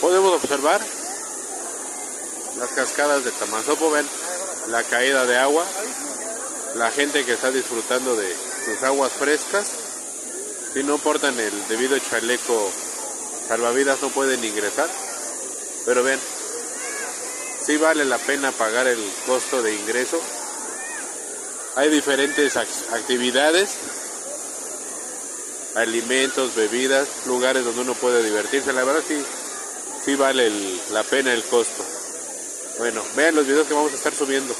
Podemos observar las cascadas de Tamazopo, ven la caída de agua, la gente que está disfrutando de sus aguas frescas. Si no portan el debido chaleco salvavidas no pueden ingresar, pero ven, sí vale la pena pagar el costo de ingreso. Hay diferentes actividades, alimentos, bebidas, lugares donde uno puede divertirse. La verdad sí vale la pena el costo. Bueno, vean los videos que vamos a estar subiendo.